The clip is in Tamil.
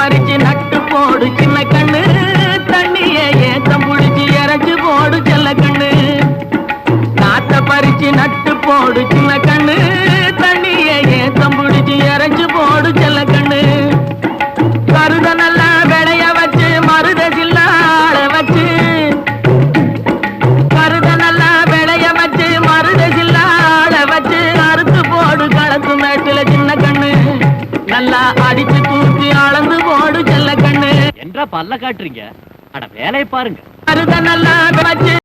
பறிச்சு நட்டு போடு சின்ன கண்ணு, தண்ணிய ஏத்தம் புடிச்சு இறச்சு போடு செல்ல கண்ணு. நாத்த பறிச்சு நட்டு போடு சின்ன கண்ணு, தண்ணிய ஏத்தம் புடிச்சு இறச்சு போடு செல்ல கண்ணு. கருத நல்லா விளைய வச்சு மருத சில்லாட வச்சு, கருத நல்லா விளைய வச்சு மருத சில்லாட வச்சு அறுத்து போடு களத்து மேட்டுல சின்ன கண்ணு. நல்லா அடிச்சு தூக்கி அளந்து போடு செல்ல கண்ணு. என்ற பல்ல காட்டுறீங்க, அட வேலையை பாருங்க. கருத நல்லா வச்சு